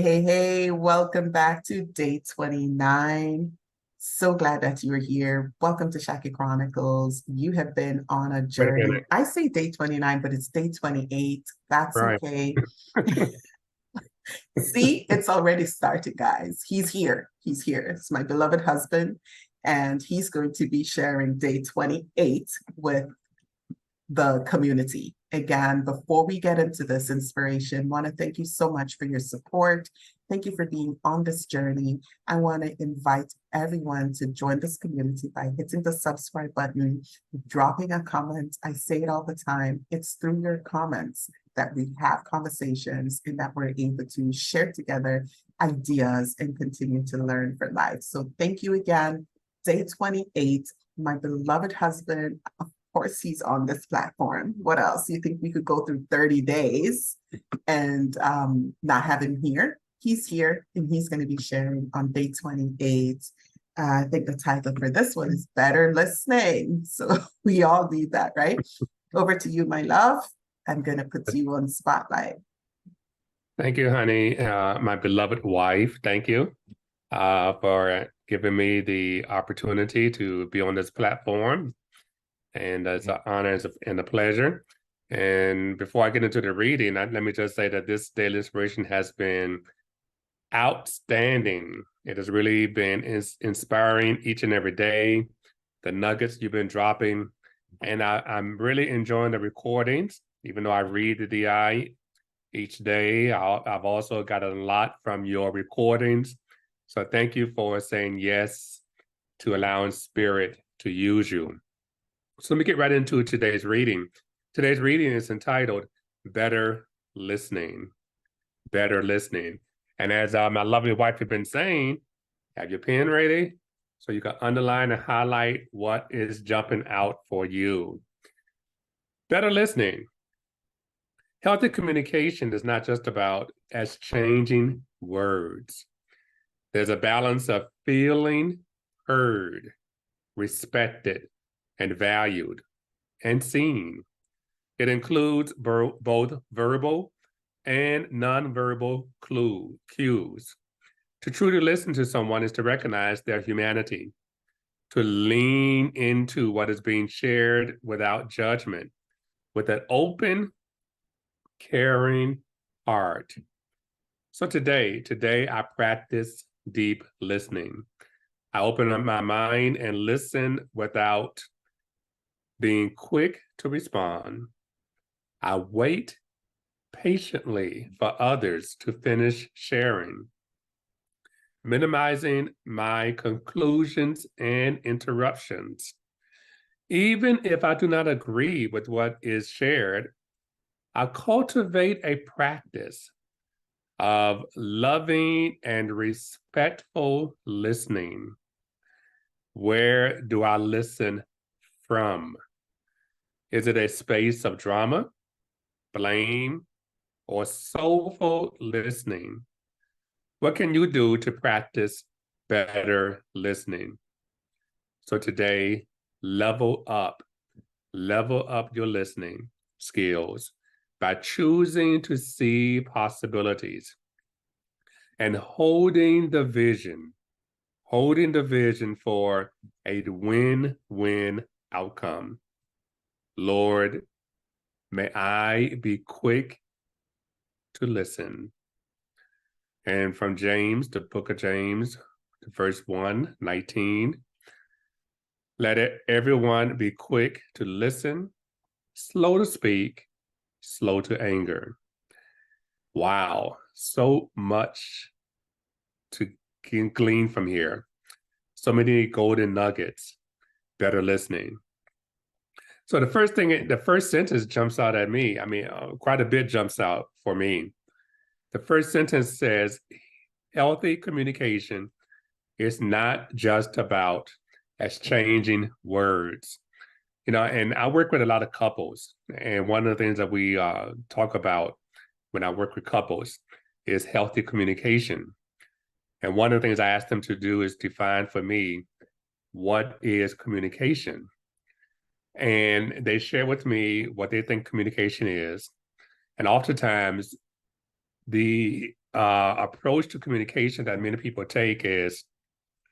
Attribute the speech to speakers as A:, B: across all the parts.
A: Hey, welcome back to day 29. So glad that you are here. Welcome to Shaki Chronicles. You have been on a
B: Wait a
A: journey.
B: minute.
A: I say day 29, but it's day 28. That's
B: Right.
A: okay. See, it's already started, guys. He's here. He's here. It's my beloved husband, and he's going to be sharing day 28 with the community. Again, before we get into this inspiration, I want to thank you so much for your support. Thank you for being on this journey. I want to invite everyone to join this community by hitting the subscribe button, dropping a comment. I say it all the time. It's through your comments that we have conversations and that we're able to share together ideas and continue to learn for life. So thank you again. Day 28, my beloved husband, course he's on this platform. What else? You think we could go through 30 days and not have him here? He's here and he's going to be sharing on day 28. I think the title for this one is Better Listening. So we all need that, right? Over to you, my love. I'm going to put you on the spotlight.
B: Thank you, honey. My beloved wife, thank you for giving me the opportunity to be on this platform. And it's an honor and a pleasure. And before I get into the reading, let me just say that this daily inspiration has been outstanding. It has really been inspiring each and every day. The nuggets you've been dropping. And I'm really enjoying the recordings, even though I read the DI each day. I've also got a lot from your recordings. So thank you for saying yes to allowing Spirit to use you. So let me get right into today's reading. Today's reading is entitled Better Listening. Better Listening. And as my lovely wife has been saying, have your pen ready so you can underline and highlight what is jumping out for you. Better listening. Healthy communication is not just about exchanging words. There's a balance of feeling heard, respected, and valued, and seen. It includes both verbal and nonverbal cues. To truly listen to someone is to recognize their humanity, to lean into what is being shared without judgment, with an open, caring heart. So today I practice deep listening. I open up my mind and listen without being quick to respond. I wait patiently for others to finish sharing, minimizing my conclusions and interruptions. Even if I do not agree with what is shared, I cultivate a practice of loving and respectful listening. Where do I listen from? Is it a space of drama, blame, or soulful listening? What can you do to practice better listening? So today, level up your listening skills by choosing to see possibilities and holding the vision for a win-win outcome. Lord, may I be quick to listen. And from James, the book of James, verse 1:19, let everyone be quick to listen, slow to speak, slow to anger. Wow, so much to glean from here. So many golden nuggets, better listening. So the first sentence jumps out at me. I mean, quite a bit jumps out for me. The first sentence says, healthy communication is not just about exchanging words. And I work with a lot of couples. And one of the things that we talk about when I work with couples is healthy communication. And one of the things I ask them to do is define for me, what is communication? And they share with me what they think communication is. And oftentimes, the approach to communication that many people take is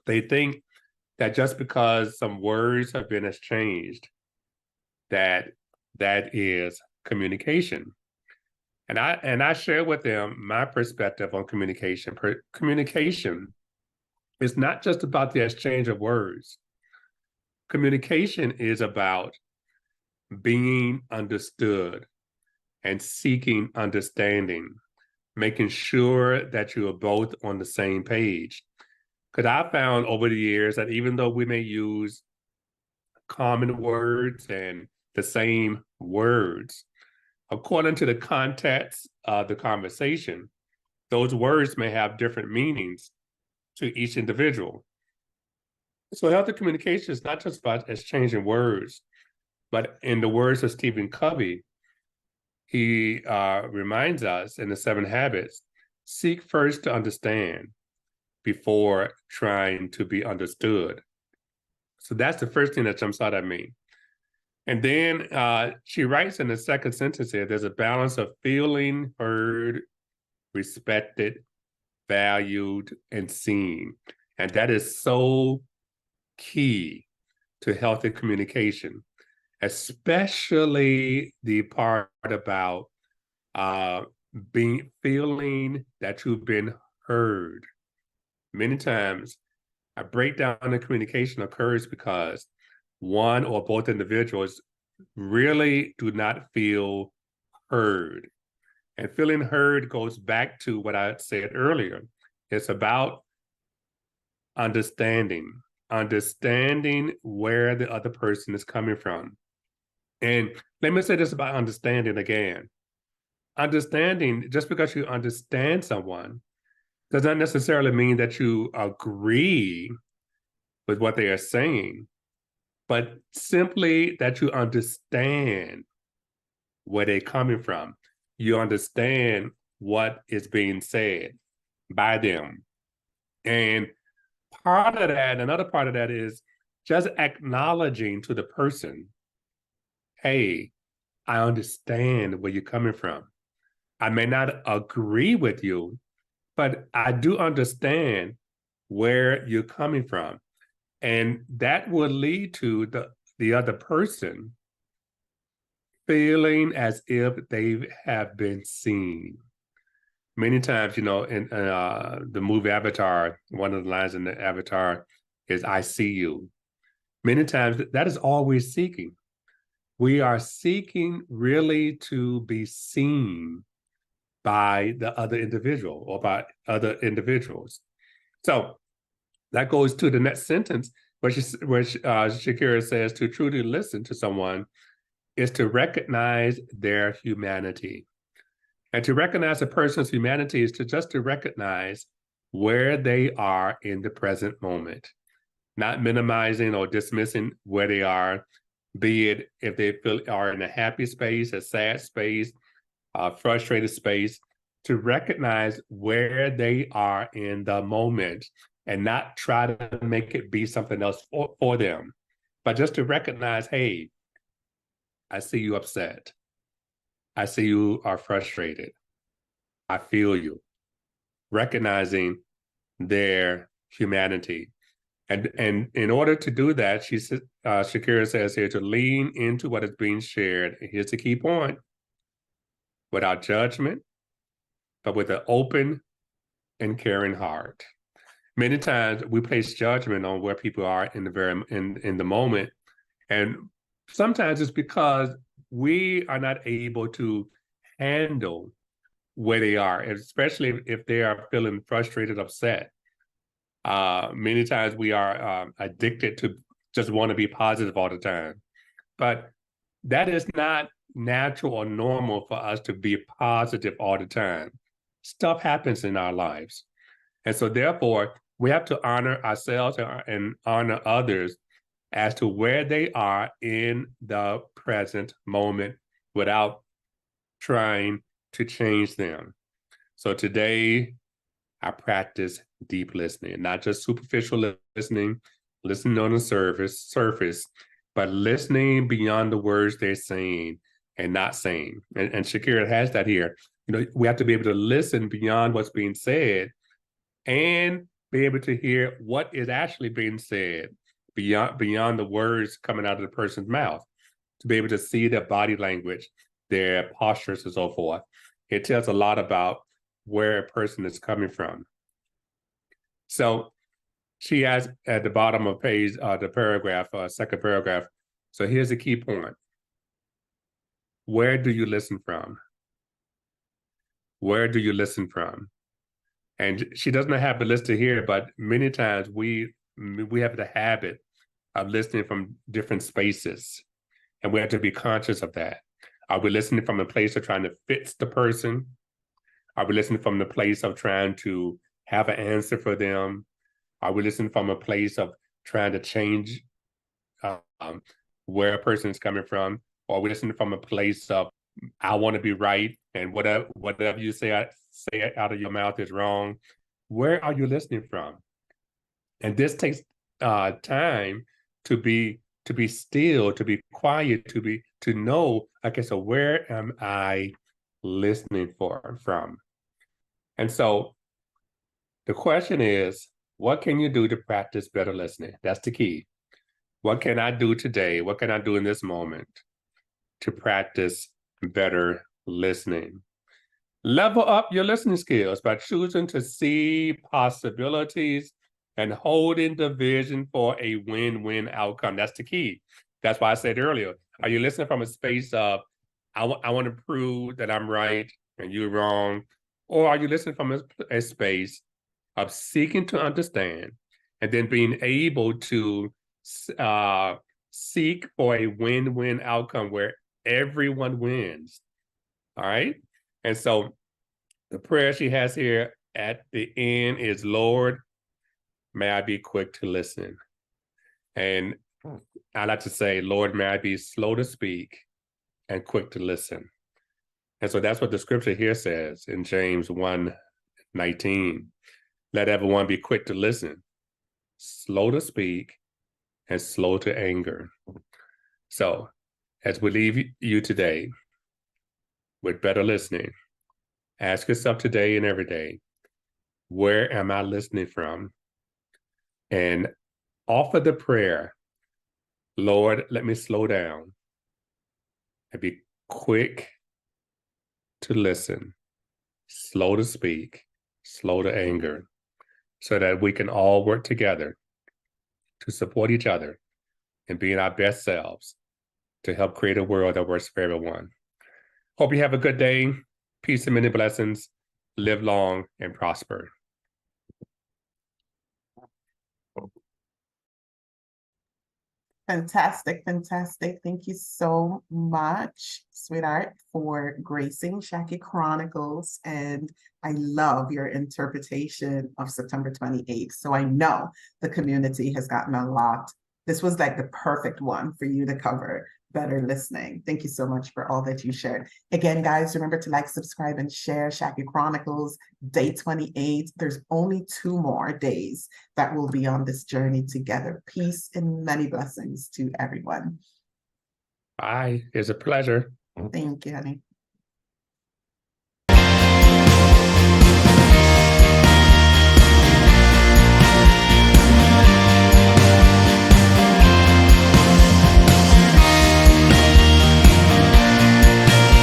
B: they think that just because some words have been exchanged, that is communication. And I share with them my perspective on communication. Communication is not just about the exchange of words. Communication is about being understood and seeking understanding, making sure that you are both on the same page. Because I found over the years that even though we may use common words and the same words, according to the context of the conversation, those words may have different meanings to each individual. So healthy communication is not just about exchanging words, but in the words of Stephen Covey, he reminds us in the 7 Habits, seek first to understand before trying to be understood. So that's the first thing that jumps out at me. And then she writes in the second sentence here, there's a balance of feeling heard, respected, valued, and seen. And that is so key to healthy communication, especially the part about feeling that you've been heard. Many times, a breakdown in communication occurs because one or both individuals really do not feel heard. And feeling heard goes back to what I said earlier. It's about understanding where the other person is coming from. And let me say this about understanding again. Understanding, just because you understand someone, does not necessarily mean that you agree with what they are saying, but simply that you understand where they're coming from. You understand what is being said by them. And part of that, another part of that is just acknowledging to the person, hey, I understand where you're coming from. I may not agree with you, but I do understand where you're coming from. And that will lead to the other person feeling as if they have been seen. Many times, in the movie Avatar, one of the lines in the Avatar is, I see you. Many times that is all we're seeking. We are seeking really to be seen by the other individual or by other individuals. So that goes to the next sentence, where Shakira says, to truly listen to someone is to recognize their humanity. And to recognize a person's humanity is to recognize where they are in the present moment, not minimizing or dismissing where they are, be it if they are in a happy space, a sad space, a frustrated space, to recognize where they are in the moment and not try to make it be something else for them, but just to recognize, hey, I see you upset. I see you are frustrated. I feel you. Recognizing their humanity. And in order to do that, Shakira says here, to lean into what is being shared. Here's the key point: without judgment, but with an open and caring heart. Many times we place judgment on where people are in the moment, and sometimes it's because we are not able to handle where they are, especially if they are feeling frustrated, upset. Many times we are addicted to just want to be positive all the time. But that is not natural or normal for us to be positive all the time. Stuff happens in our lives. And so therefore, we have to honor ourselves and honor others as to where they are in the present moment without trying to change them. So today, I practice deep listening, not just superficial listening on the surface, but listening beyond the words they're saying and not saying. And Shakira has that here. we have to be able to listen beyond what's being said and be able to hear what is actually being said beyond the words coming out of the person's mouth, to be able to see their body language, their postures, and so forth. It tells a lot about where a person is coming from. So she has at the bottom of page, the paragraph, second paragraph. So here's the key point. Where do you listen from? Where do you listen from? And she doesn't have it listed here, but many times we have the habit of listening from different spaces, and we have to be conscious of that. Are we listening from a place of trying to fix the person? Are we listening from the place of trying to have an answer for them? Are we listening from a place of trying to change where a person is coming from? Or are we listening from a place of, I want to be right, and whatever you say out of your mouth is wrong? Where are you listening from? And this takes time to be still, to be quiet, to know, okay, so where am I listening from? And so the question is, what can you do to practice better listening? That's the key. What can I do today? What can I do in this moment to practice better listening? Level up your listening skills by choosing to see possibilities and holding the vision for a win-win outcome. That's the key. That's why I said earlier, are you listening from a space of, I want to prove that I'm right and you're wrong? Or are you listening from a space of seeking to understand and then being able to seek for a win-win outcome where everyone wins? All right. And so the prayer she has here at the end is, Lord, may I be quick to listen. And I like to say, Lord, may I be slow to speak and quick to listen. And so that's what the scripture here says in James 1:19. Let everyone be quick to listen, slow to speak, and slow to anger. So as we leave you today with better listening, ask yourself today and every day, where am I listening from? And offer the prayer, Lord, let me slow down and be quick to listen, slow to speak, slow to anger, so that we can all work together to support each other and being our best selves to help create a world that works for everyone. Hope you have a good day. Peace and many blessings. Live long and prosper.
A: Fantastic, fantastic. Thank you so much, sweetheart, for gracing Shaki Chronicles. And I love your interpretation of September 28th. So I know the community has gotten a lot. This was like the perfect one for you to cover better listening. Thank you so much for all that you shared. Again, guys, remember to like, subscribe, and share Shaki Chronicles, day 28. There's only 2 more days that will be on this journey together. Peace and many blessings to everyone.
B: Bye. It's a pleasure.
A: Thank you, honey.